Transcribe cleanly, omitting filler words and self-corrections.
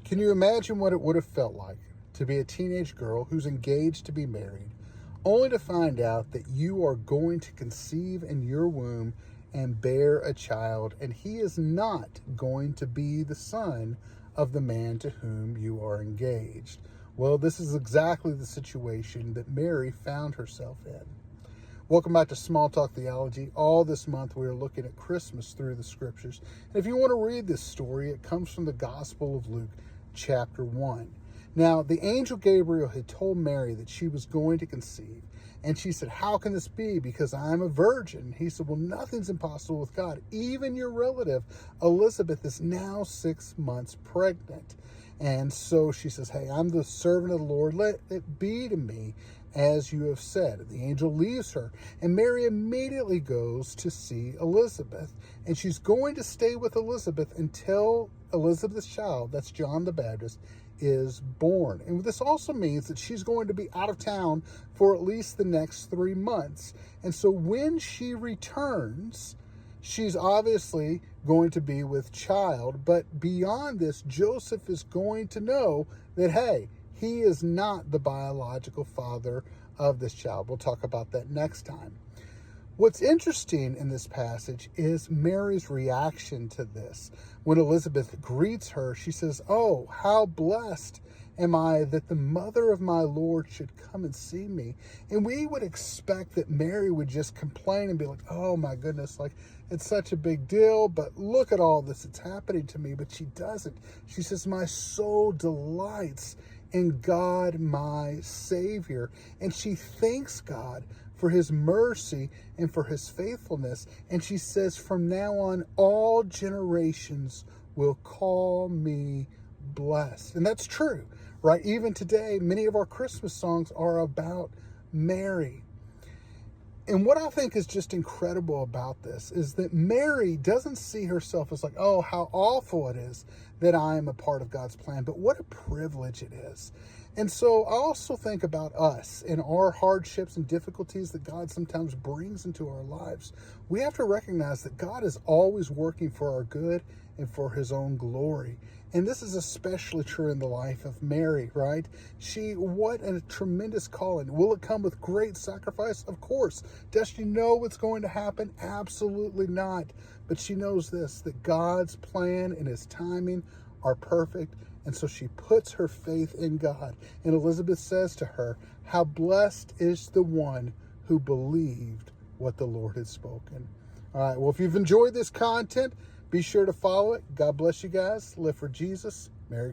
Can you imagine what it would have felt like to be a teenage girl who's engaged to be married, only to find out that you are going to conceive in your womb and bear a child, and he is not going to be the son of the man to whom you are engaged? Well, this is exactly the situation that Mary found herself in. Welcome back to Small Talk Theology. All this month we are looking at Christmas through the scriptures. And if you want to read this story, it comes from the Gospel of Luke, chapter 1. Now, the angel Gabriel had told Mary that she was going to conceive. And she said, "How can this be? Because I'm a virgin." He said, "Well, nothing's impossible with God. Even your relative, Elizabeth, is now 6 months pregnant." And so she says, "Hey, I'm the servant of the Lord. Let it be to me as you have said." The angel leaves her, and Mary immediately goes to see Elizabeth. And she's going to stay with Elizabeth until Elizabeth's child, that's John the Baptist, is born. And this also means that she's going to be out of town for at least the next 3 months. And so when she returns, she's obviously going to be with child. But beyond this, Joseph is going to know that, hey, he is not the biological father of this child. We'll talk about that next time. What's interesting in this passage is Mary's reaction to this. When Elizabeth greets her, she says, "Oh, how blessed am I that the mother of my Lord should come and see me." And we would expect that Mary would just complain and be like, "Oh my goodness, like it's such a big deal, but look at all this that's happening to me." But she doesn't. She says, "My soul delights in God, my Savior." And she thanks God for his mercy and for his faithfulness. And she says, "From now on, all generations will call me blessed." And that's true, right? Even today, many of our Christmas songs are about Mary. And what I think is just incredible about this is that Mary doesn't see herself as like, "Oh, how awful it is that I am a part of God's plan," but what a privilege it is. And so I also think about us and our hardships and difficulties that God sometimes brings into our lives. We have to recognize that God is always working for our good and for his own glory. And this is especially true in the life of Mary, right? What a tremendous calling. Will it come with great sacrifice? Of course. Does she know what's going to happen? Absolutely not. But she knows this, that God's plan and his timing are perfect. And so she puts her faith in God. And Elizabeth says to her, "How blessed is the one who believed what the Lord had spoken." All right, well, if you've enjoyed this content, be sure to follow it. God bless you guys. Live for Jesus. Merry Christmas.